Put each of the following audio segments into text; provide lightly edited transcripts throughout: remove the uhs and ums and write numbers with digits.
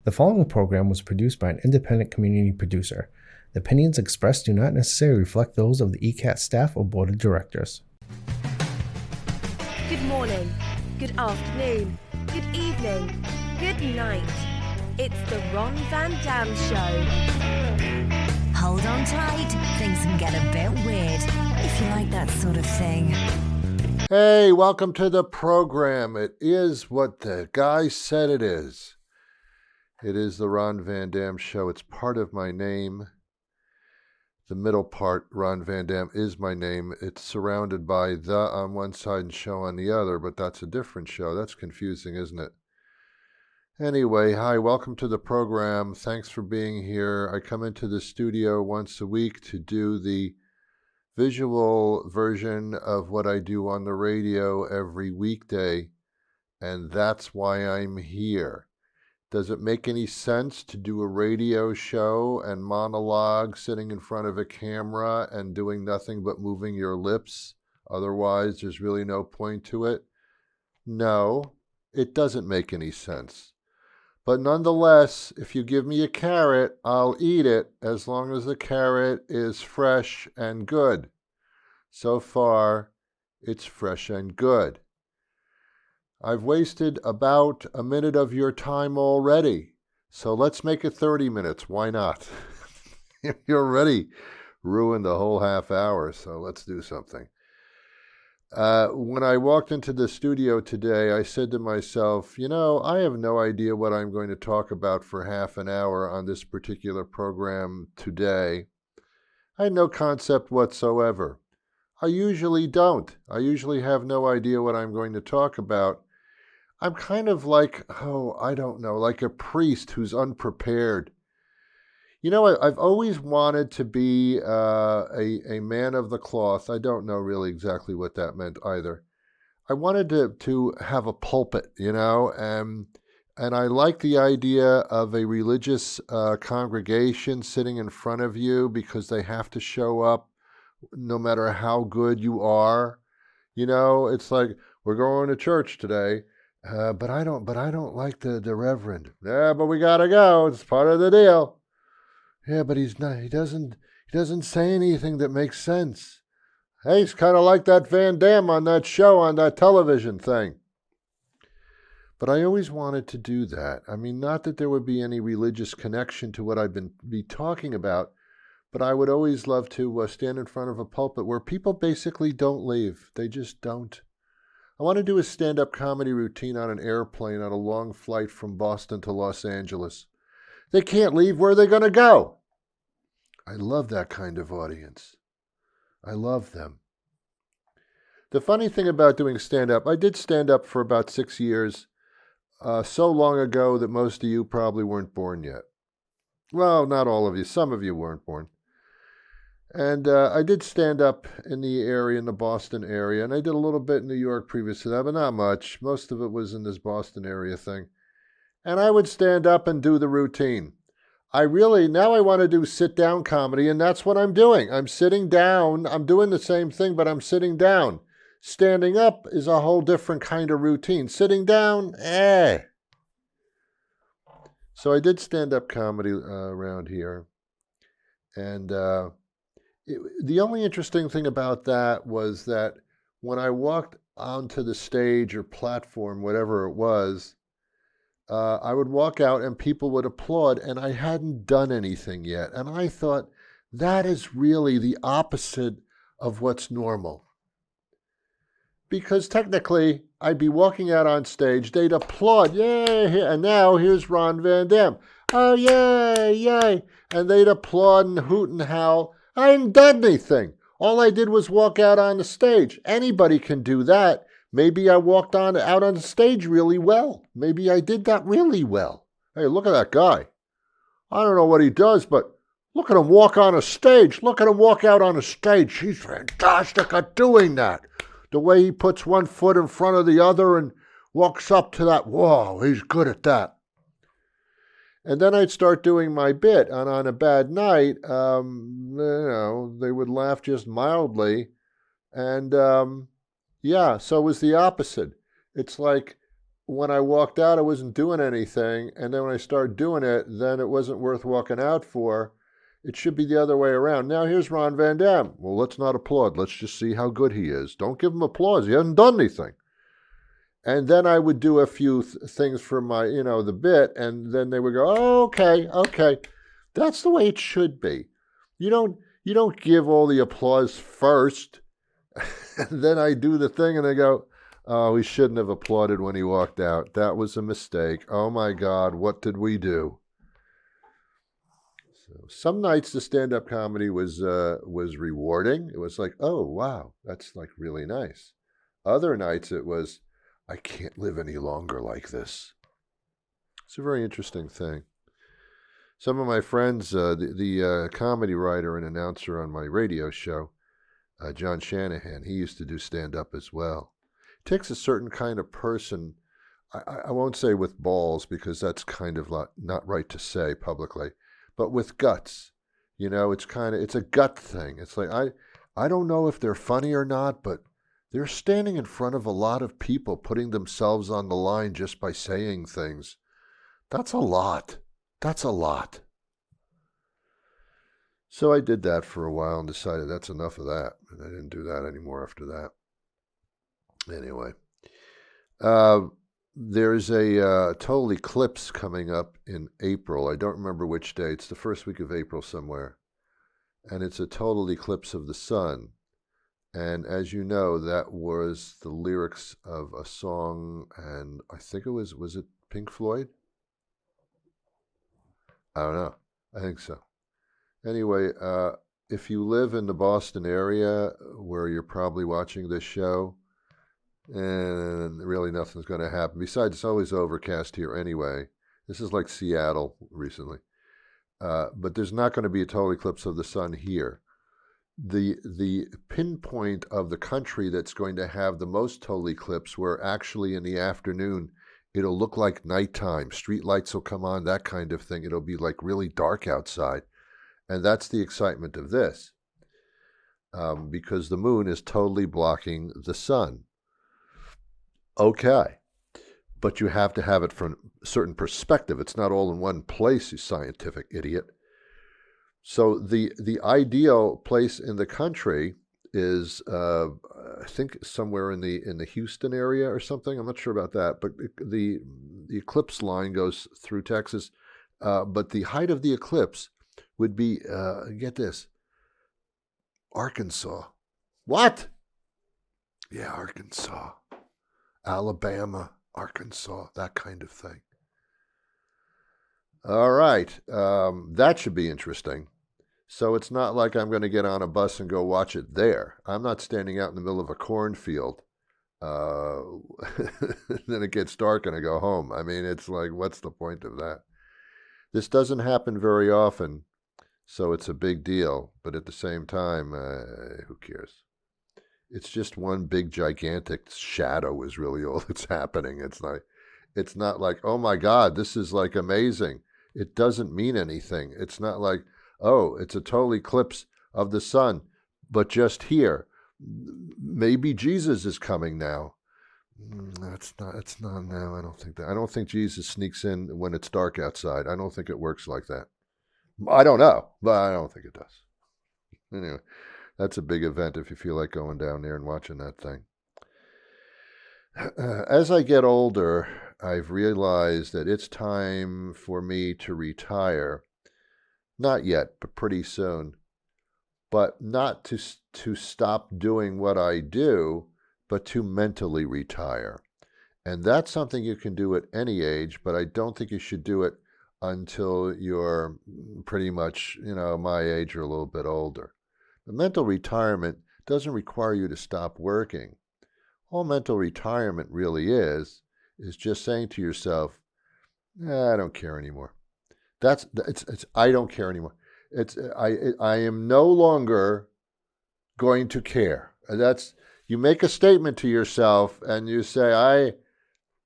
The following program was produced by an independent community producer. The opinions expressed do not necessarily reflect those of the ECAT staff or board of directors. Good morning, good afternoon, good evening, good night. It's the Ron Van Dam Show. Hold on tight, things can get a bit weird, if you like that sort of thing. Hey, welcome to the program. It is what the guy said it is. It is the Ron Van Dam Show. It's part of my name. The middle part, Ron Van Dam, is my name. It's surrounded by the on one side and show on the other, but that's a different show. That's confusing, isn't it? Anyway, hi, welcome to the program. Thanks for being here. I come into the studio once a week to do the visual version of what I do on the radio every weekday, and that's why I'm here. Does it make any sense to do a radio show and monologue sitting in front of a camera and doing nothing but moving your lips? Otherwise, there's really no point to it. No, it doesn't make any sense. But nonetheless, if you give me a carrot, I'll eat it as long as the carrot is fresh and good. So far, it's fresh and good. I've wasted about a minute of your time already, so let's make it 30 minutes. Why not? You already ruined the whole half hour, so let's do something. When I walked into the studio today, I said to myself, I have no idea what I'm going to talk about for half an hour on this particular program today. I had no concept whatsoever. I usually don't. I usually have no idea what I'm going to talk about. I'm kind of like, like a priest who's unprepared. I've always wanted to be a man of the cloth. I don't know really exactly what that meant either. I wanted to have a pulpit, and I like the idea of a religious congregation sitting in front of you because they have to show up no matter how good you are. It's like, we're going to church today. But I don't like the reverend. Yeah, but we gotta go. It's part of the deal. Yeah, but he's not. He doesn't say anything that makes sense. Hey, he's kind of like that Van Dam on that show on that television thing. But I always wanted to do that. I mean, not that there would be any religious connection to what I've be talking about, but I would always love to stand in front of a pulpit where people basically don't leave. They just don't. I want to do a stand-up comedy routine on an airplane on a long flight from Boston to Los Angeles. They can't leave. Where are they going to go? I love that kind of audience. I love them. The funny thing about doing stand-up, I did stand-up for about 6 years, so long ago that most of you probably weren't born yet. Well, not all of you. Some of you weren't born. And I did stand up in the Boston area, and I did a little bit in New York previous to that, but not much. Most of it was in this Boston area thing. And I would stand up and do the routine. Now I want to do sit-down comedy, and that's what I'm doing. I'm sitting down. I'm doing the same thing, but I'm sitting down. Standing up is a whole different kind of routine. Sitting down, So I did stand-up comedy around here, and the only interesting thing about that was that when I walked onto the stage or platform, whatever it was, I would walk out and people would applaud, and I hadn't done anything yet. And I thought, that is really the opposite of what's normal. Because technically, I'd be walking out on stage, they'd applaud, yay, and now here's Ron Van Dam. Oh, yay, yay. And they'd applaud and hoot and howl. I hadn't done anything. All I did was walk out on the stage. Anybody can do that. Maybe I walked out on the stage really well. Maybe I did that really well. Hey, look at that guy. I don't know what he does, but look at him walk on a stage. Look at him walk out on a stage. He's fantastic at doing that. The way he puts one foot in front of the other and walks up to that. Whoa, he's good at that. And then I'd start doing my bit, and on a bad night, they would laugh just mildly, and so it was the opposite. It's like when I walked out, I wasn't doing anything. And then when I started doing it, then it wasn't worth walking out for. It should be the other way around. Now, here's Ron Van Dam. Well, let's not applaud. Let's just see how good he is. Don't give him applause. He hasn't done anything. And then I would do a few things for my, the bit, and then they would go, oh, okay. That's the way it should be. You don't give all the applause first, and then I do the thing, and they go, oh, we shouldn't have applauded when he walked out. That was a mistake. Oh, my God, what did we do? So some nights the stand-up comedy was rewarding. It was like, oh, wow, that's like really nice. Other nights it was, I can't live any longer like this. It's a very interesting thing. Some of my friends, the comedy writer and announcer on my radio show, John Shanahan, he used to do stand-up as well. It takes a certain kind of person, I won't say with balls because that's kind of not right to say publicly, but with guts. It's a gut thing. It's like, I don't know if they're funny or not, but they're standing in front of a lot of people, putting themselves on the line just by saying things. That's a lot. So I did that for a while and decided that's enough of that. And I didn't do that anymore after that. Anyway, there's a total eclipse coming up in April. I don't remember which day. It's the first week of April somewhere. And it's a total eclipse of the sun. And as you know, that was the lyrics of a song, and I think was it Pink Floyd? I don't know. I think so. Anyway, if you live in the Boston area where you're probably watching this show, and really nothing's going to happen. Besides, it's always overcast here anyway. This is like Seattle recently. But there's not going to be a total eclipse of the sun here. The pinpoint of the country that's going to have the most total eclipse, where actually in the afternoon it'll look like nighttime, street lights will come on, that kind of thing. It'll be like really dark outside, and that's the excitement of this, because the moon is totally blocking the sun. Okay, but you have to have it from a certain perspective. It's not all in one place, you scientific idiot. So the ideal place in the country is, I think, somewhere in the Houston area or something. I'm not sure about that, but the eclipse line goes through Texas. But the height of the eclipse would be, get this, Arkansas. What? Yeah, Arkansas, Alabama, Arkansas, that kind of thing. All right, that should be interesting. So it's not like I'm going to get on a bus and go watch it there. I'm not standing out in the middle of a cornfield. Then it gets dark and I go home. I mean, it's like, what's the point of that? This doesn't happen very often, so it's a big deal. But at the same time, who cares? It's just one big gigantic shadow is really all that's happening. It's not like, oh my God, this is like amazing. It doesn't mean anything. It's not like, oh, it's a total eclipse of the sun, but just here. Maybe Jesus is coming now. It's not now. I don't think that. I don't think Jesus sneaks in when it's dark outside. I don't think it works like that. I don't know, but I don't think it does. Anyway, that's a big event if you feel like going down there and watching that thing. As I get older, I've realized that it's time for me to retire. Not yet, but pretty soon. But not to stop doing what I do, but to mentally retire. And that's something you can do at any age, but I don't think you should do it until you're pretty much, my age or a little bit older. The mental retirement doesn't require you to stop working. All mental retirement really is just saying to yourself, I don't care anymore. It's I don't care anymore. I am no longer going to care. You make a statement to yourself and you say,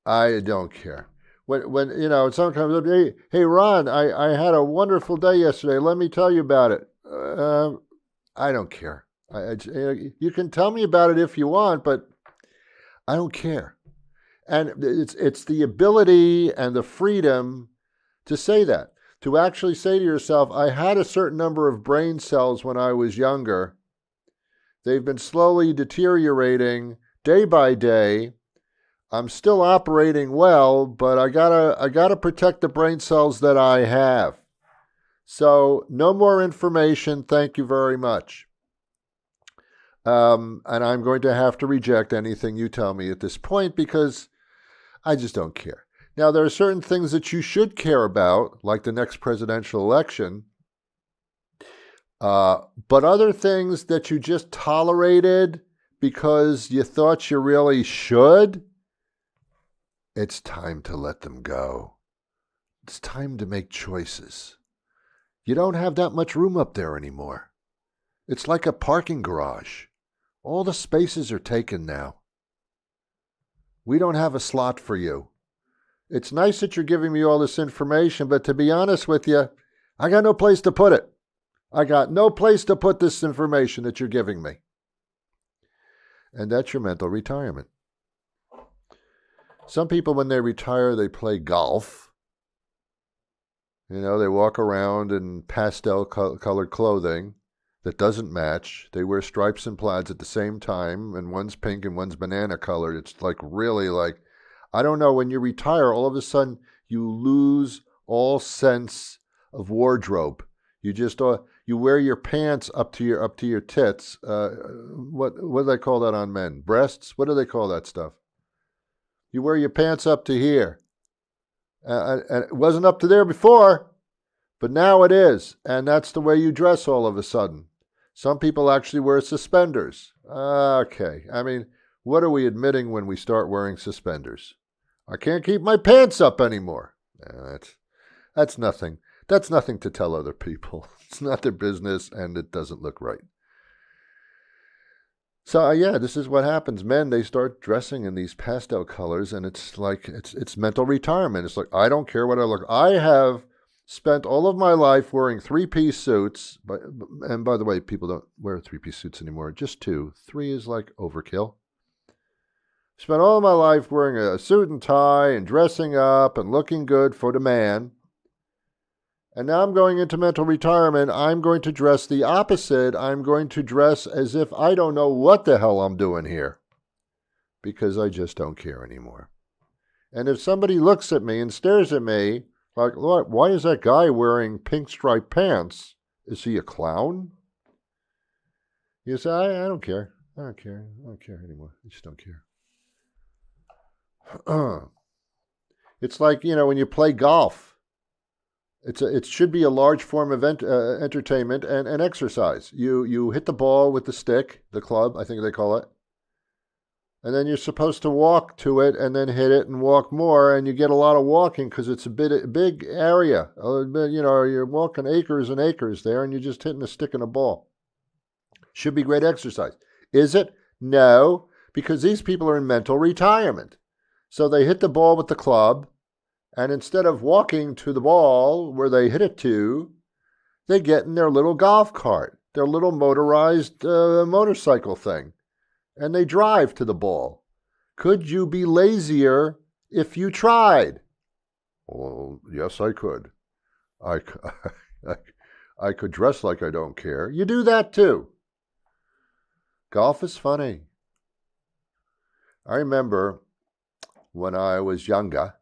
I don't care. When sometimes, hey Ron, I had a wonderful day yesterday. Let me tell you about it. I don't care. You can tell me about it if you want, but I don't care. And it's the ability and the freedom to say that, to actually say to yourself, I had a certain number of brain cells when I was younger. They've been slowly deteriorating day by day. I'm still operating well, but I gotta protect the brain cells that I have. So no more information. Thank you very much. And I'm going to have to reject anything you tell me at this point because I just don't care. Now, there are certain things that you should care about, like the next presidential election. But other things that you just tolerated because you thought you really should, it's time to let them go. It's time to make choices. You don't have that much room up there anymore. It's like a parking garage. All the spaces are taken now. We don't have a slot for you. It's nice that you're giving me all this information, but to be honest with you, I got no place to put it. I got no place to put this information that you're giving me. And that's your mental retirement. Some people, when they retire, they play golf. You know, they walk around in pastel-colored clothing that doesn't match. They wear stripes and plaids at the same time, and one's pink and one's banana colored. It's like really like, I don't know, when you retire, all of a sudden you lose all sense of wardrobe. You just you wear your pants up to your tits. What do they call that on men? Breasts? What do they call that stuff? You wear your pants up to here. And it wasn't up to there before, but now it is. And that's the way you dress all of a sudden. Some people actually wear suspenders. Okay. I mean, what are we admitting when we start wearing suspenders? I can't keep my pants up anymore. That's nothing. That's nothing to tell other people. It's not their business, and it doesn't look right. So, yeah, this is what happens. Men, they start dressing in these pastel colors, and it's like, it's mental retirement. It's like, I don't care what I look. I have spent all of my life wearing three-piece suits. And by the way, people don't wear three-piece suits anymore. Just two. Three is like overkill. Spent all of my life wearing a suit and tie and dressing up and looking good for the man. And now I'm going into mental retirement. I'm going to dress the opposite. I'm going to dress as if I don't know what the hell I'm doing here, because I just don't care anymore. And if somebody looks at me and stares at me like, look, why is that guy wearing pink striped pants? Is he a clown? You say, I don't care. I don't care. I don't care anymore. I just don't care. It's like, when you play golf. It should be a large form of entertainment and exercise. You hit the ball with the stick, the club, I think they call it. And then you're supposed to walk to it and then hit it and walk more. And you get a lot of walking because it's a big area. You're walking acres and acres there and you're just hitting a stick and a ball. Should be great exercise. Is it? No, because these people are in mental retirement. So they hit the ball with the club. And instead of walking to the ball where they hit it to, they get in their little golf cart, their little motorized motorcycle thing, and they drive to the ball. Could you be lazier if you tried? Well, yes, I could. I could dress like I don't care. You do that too. Golf is funny. I remember when I was younger,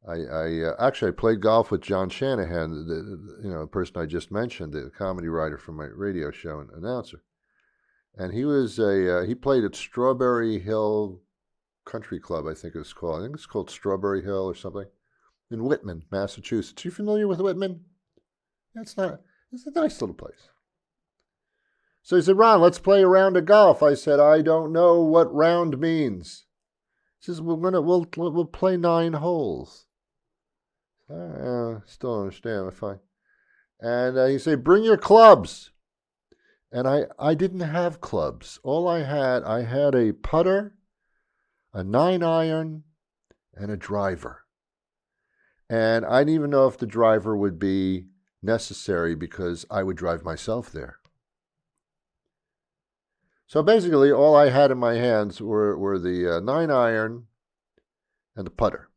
I played golf with John Shanahan, the person I just mentioned, the comedy writer from my radio show and announcer. And he played at Strawberry Hill Country Club, I think it was called. I think it's called Strawberry Hill or something, in Whitman, Massachusetts. Are you familiar with Whitman? It's a nice little place. So he said, Ron, let's play a round of golf. I said, I don't know what round means. He says, we'll play 9 holes. Still don't understand. Fine. And he said, bring your clubs. And I didn't have clubs. All I had a putter, a 9-iron, and a driver. And I didn't even know if the driver would be necessary because I would drive myself there. So basically, all I had in my hands were the 9-iron and the putter.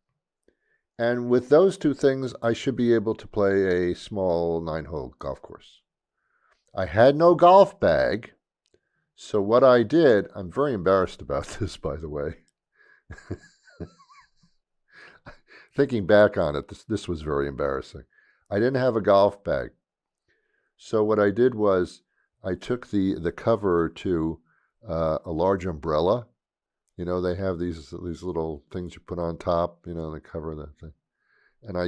And with those two things, I should be able to play a small 9-hole golf course. I had no golf bag, so what I did, I'm very embarrassed about this, by the way. Thinking back on it, this was very embarrassing. I didn't have a golf bag. So what I did was I took the cover to a large umbrella. You know, they have these little things you put on top, you know, the cover of that thing. And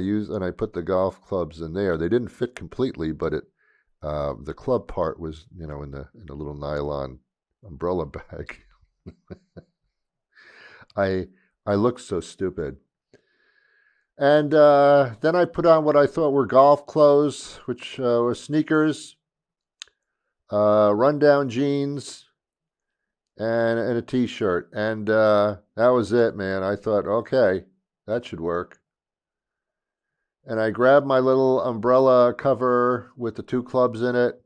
I put the golf clubs in there. They didn't fit completely, but the club part was, you know, in the little nylon umbrella bag. I looked so stupid. And then I put on what I thought were golf clothes, which were sneakers, rundown jeans, and a T-shirt. And that was it, man. I thought, okay, that should work. And I grabbed my little umbrella cover with the 2 clubs in it,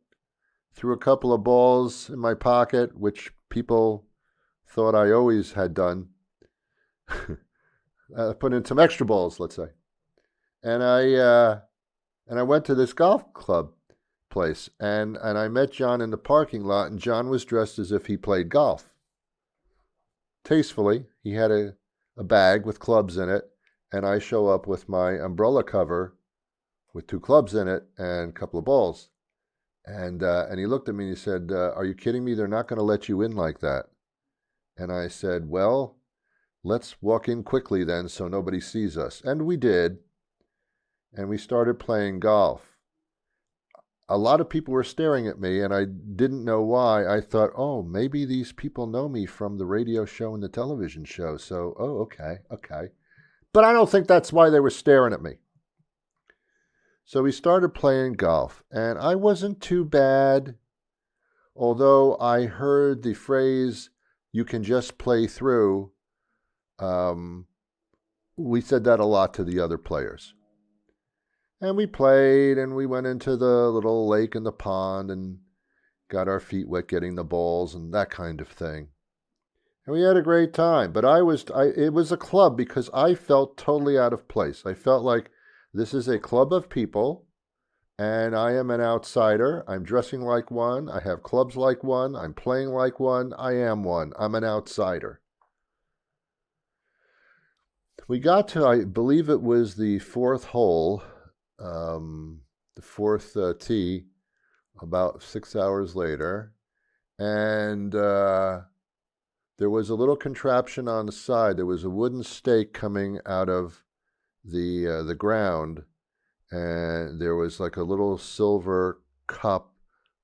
threw a couple of balls in my pocket, which people thought I always had done. Put in some extra balls, let's say. And I went to this golf club place, and I met John in the parking lot, and John was dressed as if he played golf. Tastefully, he had a bag with clubs in it, and I show up with my umbrella cover with 2 clubs in it and a couple of balls. And he looked at me and he said, "Are you kidding me? They're not going to let you in like that." And I said, "Well, let's walk in quickly then so nobody sees us." And we did. And we started playing golf. A lot of people were staring at me, and I didn't know why. I thought, oh, maybe these people know me from the radio show and the television show. So, oh, okay. But I don't think that's why they were staring at me. So we started playing golf, and I wasn't too bad, although I heard the phrase, "you can just play through." We said that a lot to the other players. And we played, and we went into the little lake and the pond and got our feet wet getting the balls and that kind of thing. And we had a great time. But it was a club because I felt totally out of place. I felt like this is a club of people, and I am an outsider. I'm dressing like one. I have clubs like one. I'm playing like one. I am one. I'm an outsider. We got to, I believe it was the 4th hole, the 4th tee, about 6 hours later, and there was a little contraption on the side. There was a wooden stake coming out of the ground, and there was like a little silver cup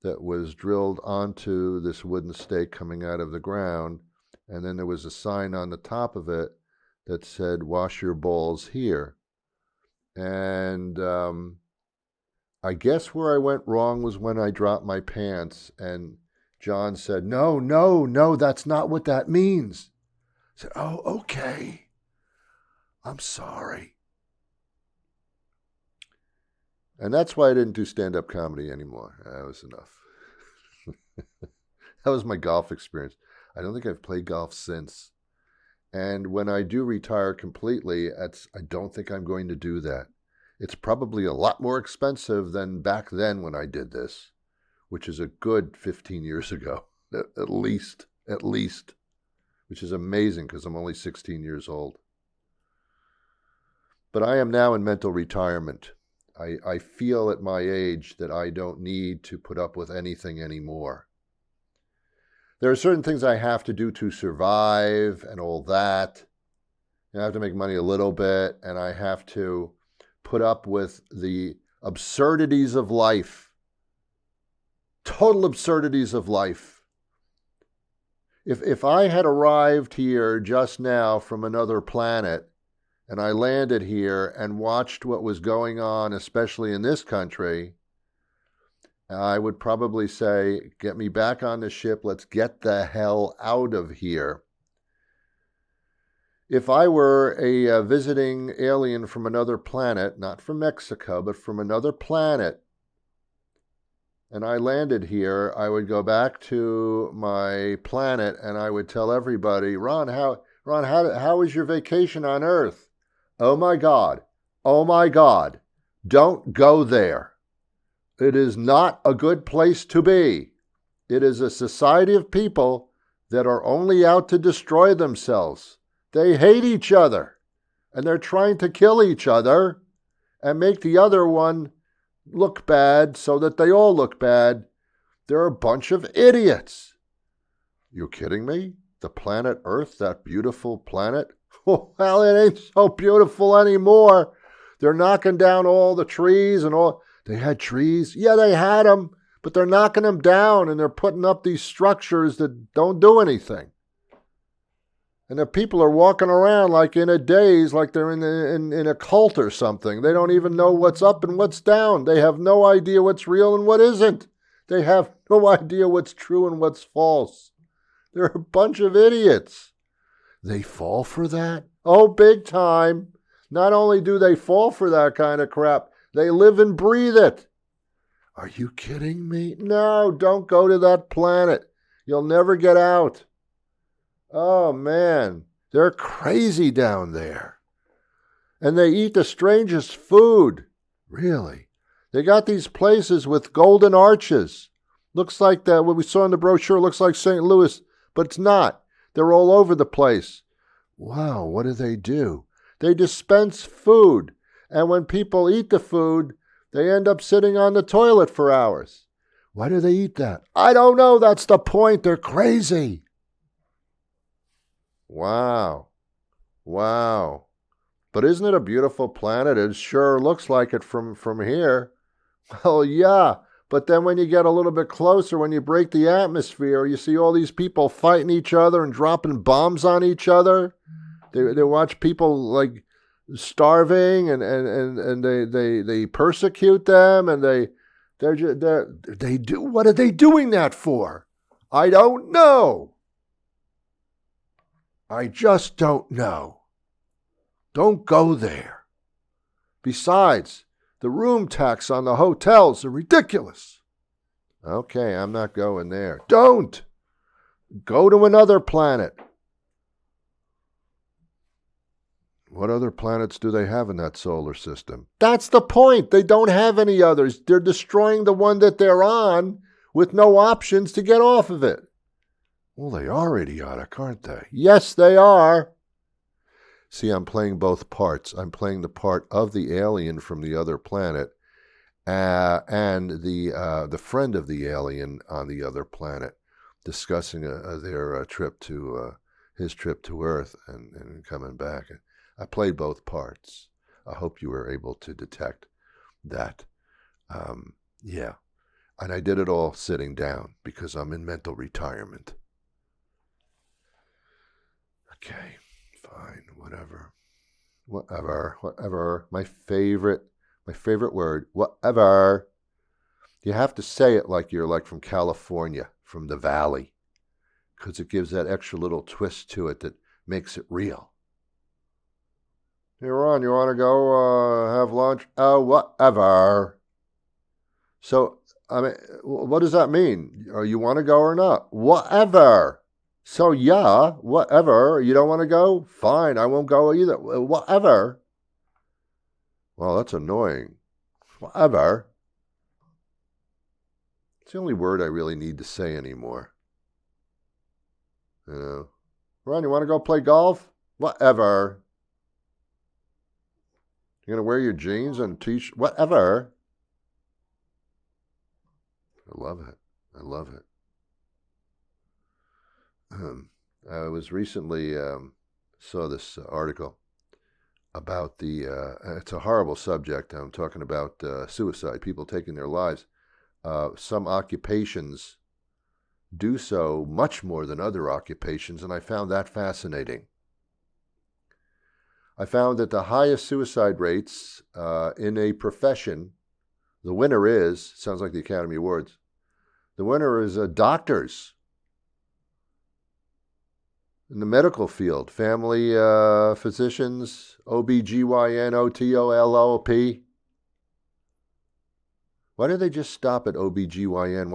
that was drilled onto this wooden stake coming out of the ground, and then there was a sign on the top of it that said, "Wash your balls here." And I guess where I went wrong was when I dropped my pants, and John said, no, that's not what that means. I said, oh, okay. I'm sorry. And that's why I didn't do stand-up comedy anymore. That was enough. That was my golf experience. I don't think I've played golf since. And when I do retire completely, I don't think I'm going to do that. It's probably a lot more expensive than back then when I did this, which is a good 15 years ago, at least, which is amazing because I'm only 16 years old. But I am now in mental retirement. I feel at my age that I don't need to put up with anything anymore. There are certain things I have to do to survive and all that. I have to make money a little bit, and I have to put up with the absurdities of life. Total absurdities of life. If I had arrived here just now from another planet, and I landed here and watched what was going on, especially in this country, I would probably say, get me back on the ship, let's get the hell out of here. If I were a visiting alien from another planet, not from Mexico, but from another planet, and I landed here, I would go back to my planet and I would tell everybody, Ron, Ron, how was your vacation on Earth? Oh my God. Oh my God. Don't go there. It is not a good place to be. It is a society of people that are only out to destroy themselves. They hate each other, and they're trying to kill each other and make the other one look bad so that they all look bad. They're a bunch of idiots. You kidding me? The planet Earth, that beautiful planet? Well, it ain't so beautiful anymore. They're knocking down all the trees and all. They had trees. Yeah, they had them, but they're knocking them down and they're putting up these structures that don't do anything. And the people are walking around like in a daze, like they're in a cult or something. They don't even know what's up and what's down. They have no idea what's real and what isn't. They have no idea what's true and what's false. They're a bunch of idiots. They fall for that? Oh, big time. Not only do they fall for that kind of crap, they live and breathe it. Are you kidding me? No, don't go to that planet. You'll never get out. Oh, man, they're crazy down there. And they eat the strangest food. Really? They got these places with golden arches. Looks like that, what we saw in the brochure, looks like St. Louis, but it's not. They're all over the place. Wow, what do? They dispense food. And when people eat the food, they end up sitting on the toilet for hours. Why do they eat that? I don't know. That's the point. They're crazy. Wow. But isn't it a beautiful planet? It sure looks like it from here. Well, yeah. But then when you get a little bit closer, when you break the atmosphere, you see all these people fighting each other and dropping bombs on each other. They watch people like starving and they persecute them and they do. What are they doing that for? I don't know. I just don't know. Don't go there. Besides, the room tax on the hotels are ridiculous. Okay, I'm not going there. Don't! Go to another planet. What other planets do they have in that solar system? That's the point. They don't have any others. They're destroying the one that they're on with no options to get off of it. Well, they are idiotic, aren't they? Yes, they are. See, I'm playing both parts. I'm playing the part of the alien from the other planet and the friend of the alien on the other planet, discussing their trip to his trip to Earth and coming back. I played both parts. I hope you were able to detect that. Yeah. And I did it all sitting down because I'm in mental retirement. Okay, fine, whatever. My favorite word, whatever. You have to say it like you're like from California, from the valley, because it gives that extra little twist to it that makes it real. Hey, Ron, you want to go have lunch? Oh, whatever. So, I mean, what does that mean? You want to go or not? Whatever. So, yeah, whatever. You don't want to go? Fine, I won't go either. Whatever. Well, that's annoying. Whatever. It's the only word I really need to say anymore. You know, Ron, you want to go play golf? Whatever. You're going to wear your jeans and t-shirt? Whatever. I love it. I was recently saw this article about it's a horrible subject. I'm talking about suicide, people taking their lives. Some occupations do so much more than other occupations, and I found that fascinating. I found that the highest suicide rates in a profession, the winner is, sounds like the Academy Awards, the winner is doctors in the medical field, family physicians, OBGYN, OTOLOP. Why don't they just stop at OBGYN?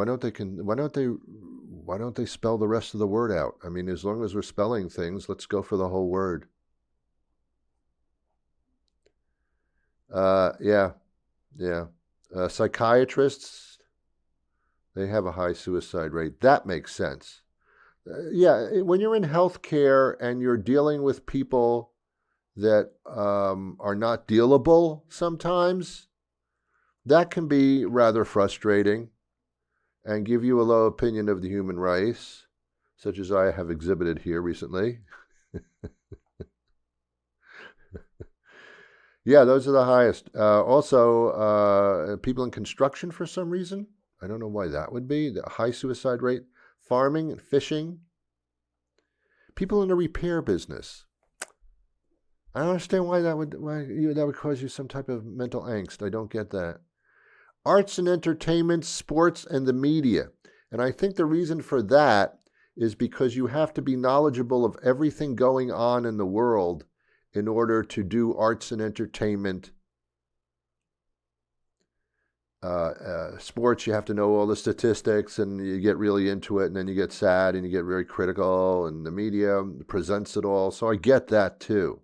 Why Why don't they spell the rest of the word out? I mean, as long as we're spelling things, let's go for the whole word. Yeah. Psychiatrists, they have a high suicide rate. That makes sense. When you're in healthcare and you're dealing with people that are not dealable sometimes, that can be rather frustrating and give you a low opinion of the human race, such as I have exhibited here recently. Yeah, those are the highest. Also, people in construction for some reason. I don't know why that would be. The high suicide rate. Farming and fishing. People in the repair business. I don't understand why that would cause you some type of mental angst. I don't get that. Arts and entertainment, sports, and the media. And I think the reason for that is because you have to be knowledgeable of everything going on in the world in order to do arts and entertainment. Sports, you have to know all the statistics, and you get really into it, and then you get sad, and you get very critical, and the media presents it all. So I get that too.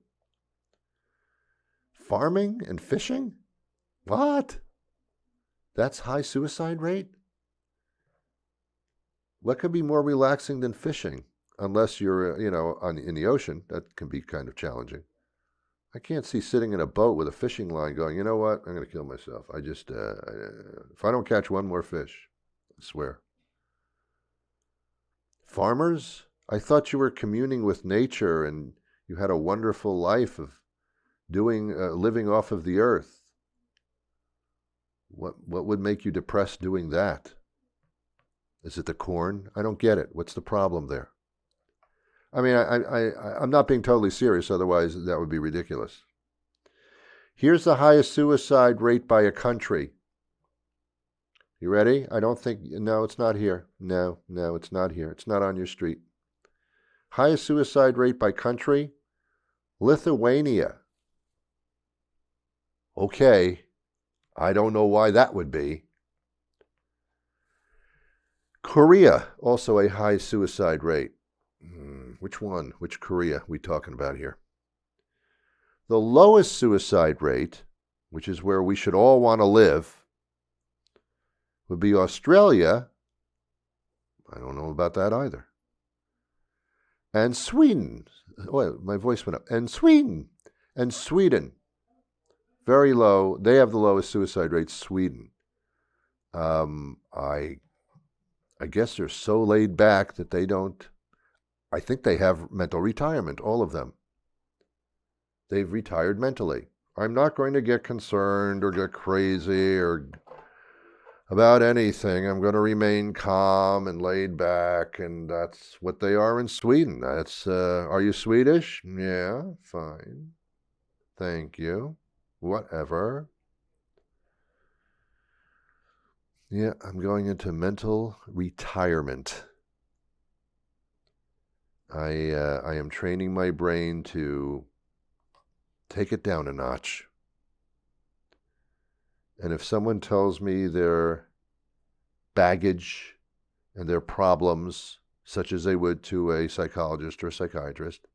Farming and fishing? What? That's high suicide rate? What could be more relaxing than fishing? Unless you're, in the ocean. That can be kind of challenging. I can't see sitting in a boat with a fishing line going, you know what, I'm going to kill myself. I just, if I don't catch one more fish, I swear. Farmers? I thought you were communing with nature and you had a wonderful life of living off of the earth. What would make you depressed doing that? Is it the corn? I don't get it. What's the problem there? I mean, I'm not being totally serious, otherwise that would be ridiculous. Here's the highest suicide rate by a country. You ready? No, it's not here. No, it's not here. It's not on your street. Highest suicide rate by country? Lithuania. Okay, I don't know why that would be. Korea, also a high suicide rate. Which one? Which Korea we talking about here? The lowest suicide rate, which is where we should all want to live, would be Australia. I don't know about that either. And Sweden. Oh, my voice went up. And Sweden. And Sweden. Very low. They have the lowest suicide rate, Sweden. I guess they're so laid back that they don't. I think they have mental retirement, all of them. They've retired mentally. I'm not going to get concerned or get crazy or about anything. I'm going to remain calm and laid back, and that's what they are in Sweden. That's, are you Swedish? Yeah, fine. Thank you. Whatever. Yeah, I'm going into mental retirement. I am training my brain to take it down a notch. And if someone tells me their baggage and their problems, such as they would to a psychologist or a psychiatrist,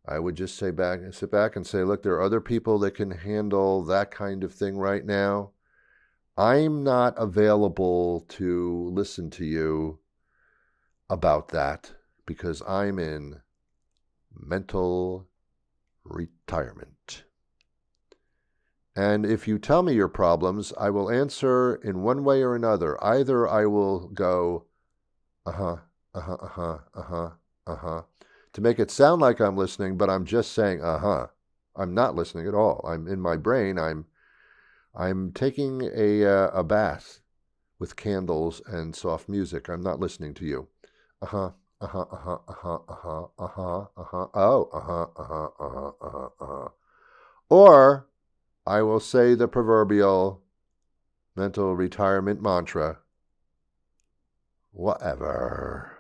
I would just sit back and say, look, there are other people that can handle that kind of thing right now. I'm not available to listen to you about that because I'm in mental retirement. And if you tell me your problems, I will answer in one way or another. Either I will go, to make it sound like I'm listening, but I'm just saying, I'm not listening at all. I'm in my brain. I'm taking a bath with candles and soft music. I'm not listening to you. Or I will say the proverbial mental retirement mantra. Whatever.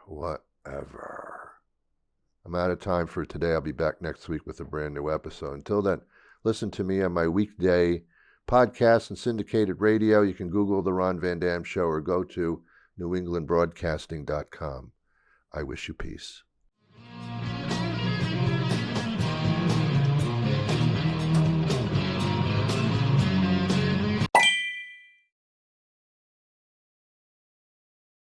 I'm out of time for today. I'll be back next week with a brand new episode. Until then, listen to me on my weekday podcast and syndicated radio. You can Google The Ron Van Dam Show or go to newenglandbroadcasting.com. I wish you peace.